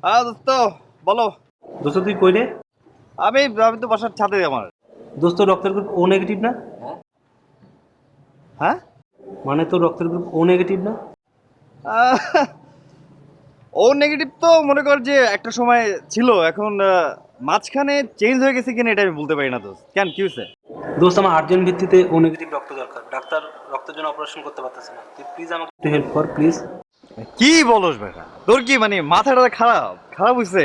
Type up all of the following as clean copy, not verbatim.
হ্যাঁ দোস্ত, বলো। দোস্ত তুই কই রে? আমি আমি তো বাসার ছাদে আমার। দোস্ত রক্তের গ্রুপ ও নেগেটিভ না? হ্যাঁ। মানে তোর রক্তের গ্রুপ ও নেগেটিভ না? আহ, ও নেগেটিভ তো মনে কর যে একটা সময় ছিল, এখন মাঝখানে চেঞ্জ হয়ে গেছে কিনা এটা আমি বলতে পারি না দোস্ত। কেন, কি হয়েছে? দোস্ত আমার আর্জেন্ট ভিত্তিতে ও নেগেটিভ রক্ত দরকার। ডাক্তার রক্তের জন্য অপারেশন করতে পারতেছে না, তুই প্লিজ আমাকে একটু হেল্প কর প্লিজ। কি বলস বেটা, তোর কি মানে মাথাটা খারাপ খারাপ হয়েছে?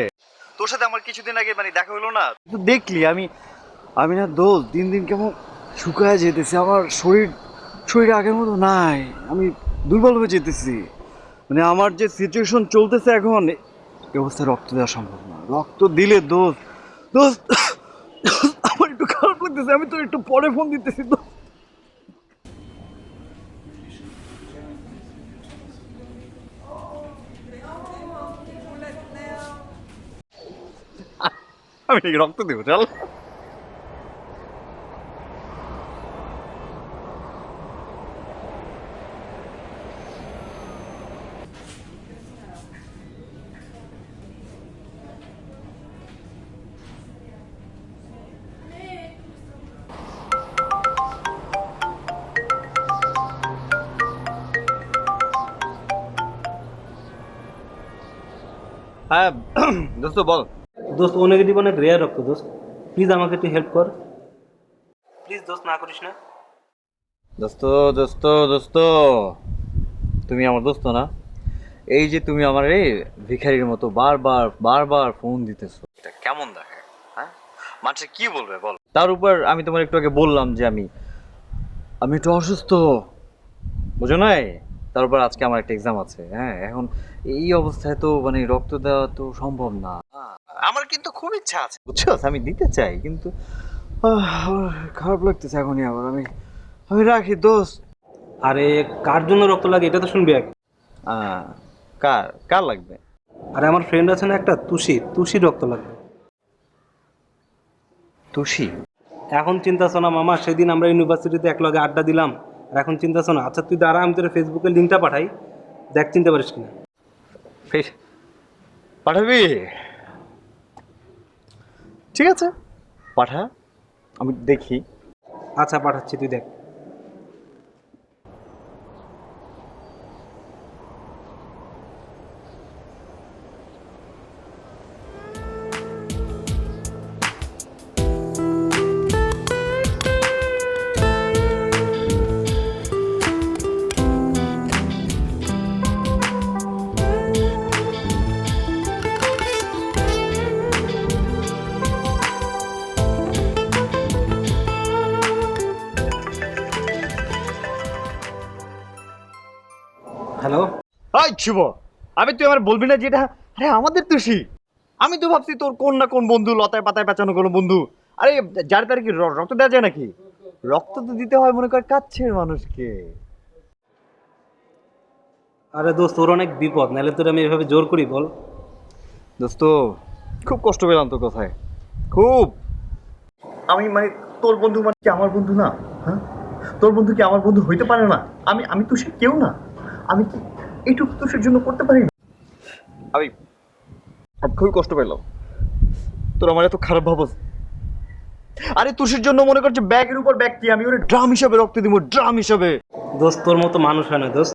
তোর সাথে আমার কিছুদিন আগে মানে দেখা হলো না, তুই দেখলি আমি আমি না দোস্ত, দিন দিন কেমন শুকায় যেতেছি, আমার শরীর শরীর আগের মতো নাই, আমি দুর্বল হয়ে যেতেছি। মানে আমার যে সিচুয়েশন চলতেছে এখন, এই অবস্থায় রক্ত দেওয়া সম্ভব না। রক্ত দিলে দোস্ত দোস্ত আমার একটু খারাপ লাগতেছে, আমি তো একটু পরে ফোন দিতেছি তো। আমি নাকি রক্ত দেবো, চল। হ্যাঁ দোস্ত বল। দোস্ত ও নেগেটিভ অনেক রেয়ার রক্ত দোস্ত, প্লিজ আমাকে একটু হেল্প কর প্লিজ দোস্ত, না করিস না। দোস্ত দোস্ত দোস্ত, তুমি আমার দোস্ত না? এই যে তুমি আমার এই ভিখারির মতো বারবার বারবার ফোন দিতেছো, এটা কেমন দেখায়? হ্যাঁ, মানুষে কি বলবে বল? তার উপর আমি তোমার একটু আগে বললাম যে আমি আমি একটু অসুস্থ, বুঝো নাই? তার উপর আজকে আমার একটা এক্সাম আছে। হ্যাঁ, এখন এই অবস্থায় তো মানে রক্ত দেওয়া তো সম্ভব না। আমার কিন্তু খুব ইচ্ছা আছে, বুঝছো, আমি দিতে চাই, কিন্তু আমার খারাপ লাগতেছে এখনই। আবার আমি আমি রাখি দোস্ত। আরে কার জন্য রক্ত লাগে এটা তো শুনবি এক। আহ, কার কার লাগবে? আরে আমার ফ্রেন্ড আছে না একটা, তুষির রক্ত লাগবে। তুষি? এখন চিন্তাছ না মামা, সেদিন আমরা ইউনিভার্সিটিতে একলগে আড্ডা দিলাম, আর এখন চিন্তাছ না। আচ্ছা তুই দাঁড়া, আমি তোর ফেসবুকের লিঙ্কটা পাঠাই, দেখ চিনতে পারিস কিনা। ফের পাঠাবি? ঠিক আছে, পাঠা, আমি দেখি। আচ্ছা পাঠাচ্ছি, তুই দেখ। হ্যালো। হাই শুভ, আমি তুই আমার বলবি না যে এটা আরে আমাদের তুষি? আমি তো ভাবছি তোর কোন না কোন বন্ধু, লতায় পাতায় পেঁচানো কোনো বন্ধু। আরে যার তার কি রক্ত দেওয়া যায় নাকি? রক্ত তো দিতে হয় মনে কর কাছের মানুষকে। আরে দোস্ত তোর অনেক বিপদ, নাহলে তোর আমি এভাবে জোর করি বল? দোস্ত, খুব কষ্ট পেলাম তোর কথায়, খুব। আমি মানে তোর বন্ধু মানে কি আমার বন্ধু না? হ্যাঁ, তোর বন্ধু কি আমার বন্ধু হইতে পারে না? আমি আমি তুষের কেউ না? আমি কি এইটুকু তুষের জন্য করতে পারি না? আমি আমি খুবই কষ্ট পেলাম, তোর আমার এত খারাপ ভাবস। আরে তুষের জন্য মনে করছে ব্যাগের উপর ব্যাগ কি আমি ওরে ড্রাম হিসাবে রক্ত দিব, ড্রাম হিসাবে। দোস্ত তোর মতো মানুষ হয় না দোস্ত।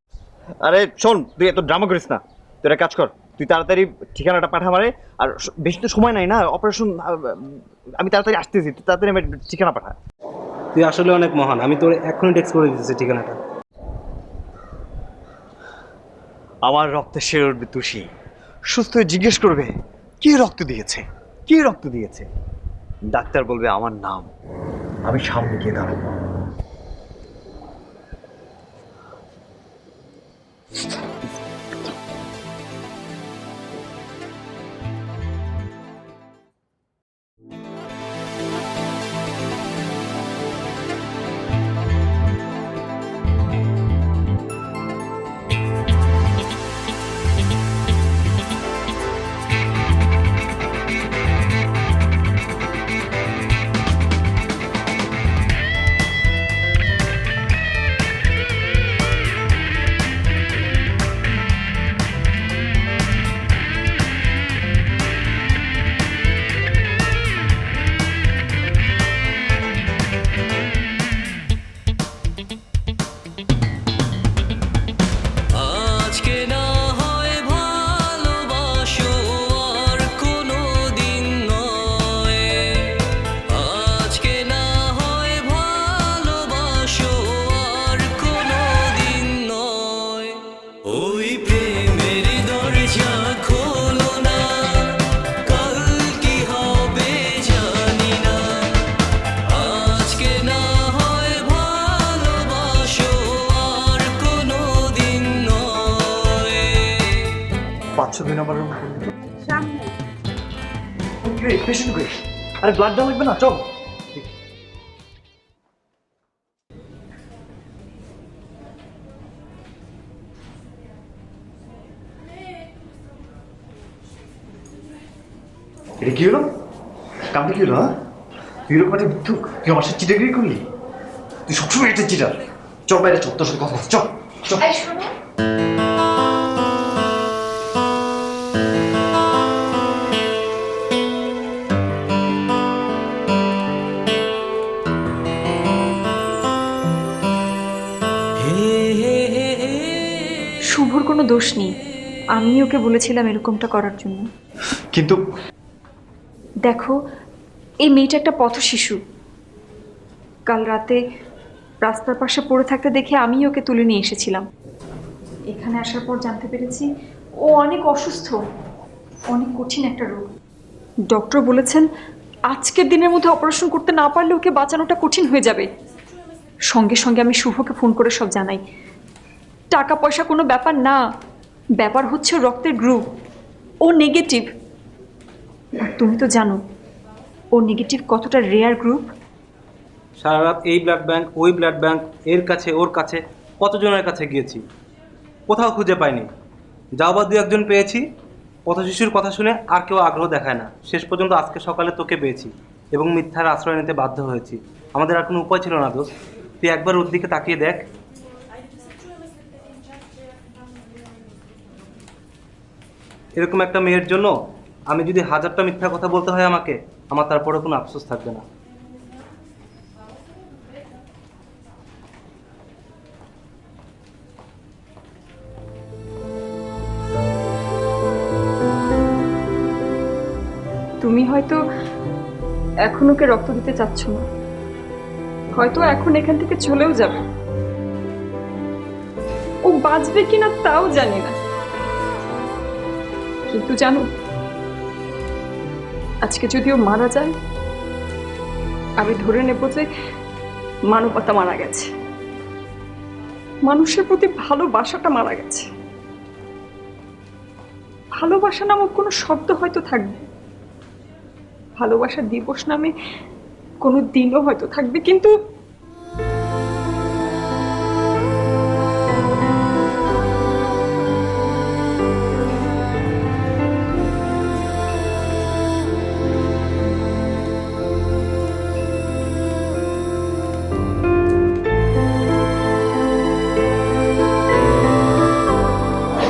আরে শোন, তুই এত ড্রামা করিস না। তুই একটা কাজ কর, তুই তাড়াতাড়ি ঠিকানাটা পাঠা মারে। আর বেশি তো সময় নাই না অপারেশন, আমি তাড়াতাড়ি আসতেছি, তুই তাড়াতাড়ি আমার ঠিকানা পাঠা। তুই আসলে অনেক মহান, আমি তোর এক্ষুনি টেক্সট করে দিতেছি ঠিকানাটা। আমার রক্তে সেরে উঠবে তুষি, সুস্থ হয়ে জিজ্ঞেস করবে কে রক্ত দিয়েছে, কে রক্ত দিয়েছে। ডাক্তার বলবে আমার নাম, আমি সামনে গিয়ে দাঁড়াবো। 502 নম্বর রুম সামনে। Great patient great. আরে ব্লাড দেওয়া লাগবে না, চল। এটা কি হলো? কামটা কি হলো? হ্যাঁ, তুই এরকম একটা মিথ্যুক, তুই আমার সাথে চিটাগিরি করলি। তুই সবসময় একটা চিটার। চল বাইরে, চল, তোর সাথে কথা আছে, চল চল। এই শোনো, শুভর কোনো দোষ নেই, আমি ওকে বলেছিলাম এরকমটা করার জন্য। কিন্তু দেখো, এই মেয়েটা একটা পথশিশু। কাল রাতে রাস্তার পাশে পড়ে থাকতে দেখে আমি ওকে তুলে নিয়ে এসেছিলাম। এখানে আসার পর জানতে পেরেছি ও অনেক অসুস্থ, অনেক কঠিন একটা রোগ। ডক্টর বলেছেন আজকের দিনের মধ্যে অপারেশন করতে না পারলে ওকে বাঁচানোটা কঠিন হয়ে যাবে। সঙ্গে সঙ্গে আমি শুভকে ফোন করে সব জানাই। টাকা পয়সা কোনো ব্যাপার না, ব্যাপার হচ্ছে রক্তের গ্রুপ। ও নেগেটিভ। আর তুমি তো জানো ও নেগেটিভ কতটা রেয়ার গ্রুপ। সারা রাত এই ব্লাড ব্যাংক, ওই ব্লাড ব্যাংক, এর কাছে ওর কাছে, কতজনের কাছে গিয়েছি, কোথাও খুঁজে পাইনি। যাও বা দু একজন পেয়েছি, পথশিশুর কথা শুনে আর কেউ আগ্রহ দেখায় না। শেষ পর্যন্ত আজকে সকালে তোকে পেয়েছি এবং মিথ্যার আশ্রয় নিতে বাধ্য হয়েছি। আমাদের আর কোনো উপায় ছিল না দোস্ত। তুই একবার ওর দিকে তাকিয়ে দেখ। এরকম একটা মেয়ের জন্য আমি যদি হাজারটা মিথ্যা কথা বলতে হয় আমাকে, আমার তারপরে কোনো আফসোস থাকবে না। তুমি হয়তো এখন ওকে রক্ত দিতে চাচ্ছ না, হয়তো এখন এখান থেকে চলেও যাবে। ও বাঁচবে কিনা তাও জানি না, কিন্তু জানো আজকে যদি ও মারা যায় আমি ধরে নেব যে মানবতা মারা গেছে, মানুষের প্রতি ভালোবাসাটা মারা গেছে। ভালোবাসা নামক কোনো শব্দ হয়তো থাকবে, ভালোবাসা দিবস নামে কোনো দিনও হয়তো থাকবে, কিন্তু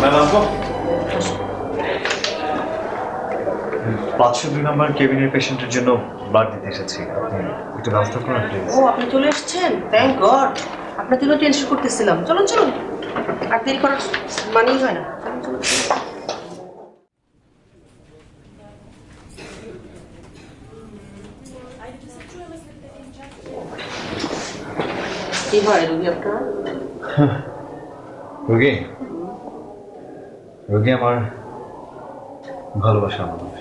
ম্যাডাম, 502 নম্বর কেবিনের পেশেন্টের জন্য ব্লাড দিতে এসেছি। আপনি একটু ব্যবস্থা করুন প্লিজ। ও আপনি চলে এসেছেন, থ্যাংক গড। আপনার জন্য টেনশন করতেছিলাম। চলুন চলুন, আর দেরি করার মানেই হয় না। চলুন চলুন। কি হয় রুগী আপনার? রোগী রোগী আমার ভালোবাসা মানুষ।